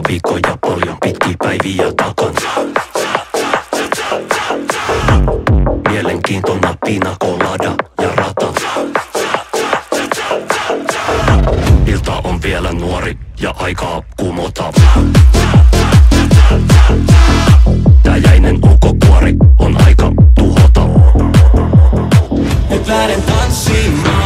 viikkoja paljon, pitkiä päiviä takansa. Mielenkiintona pina colada ja rata. Ilta on vielä nuori ja aikaa kumota. Tää jäinen ulkokuori on aika tuhota. Nyt lähden tanssimaan.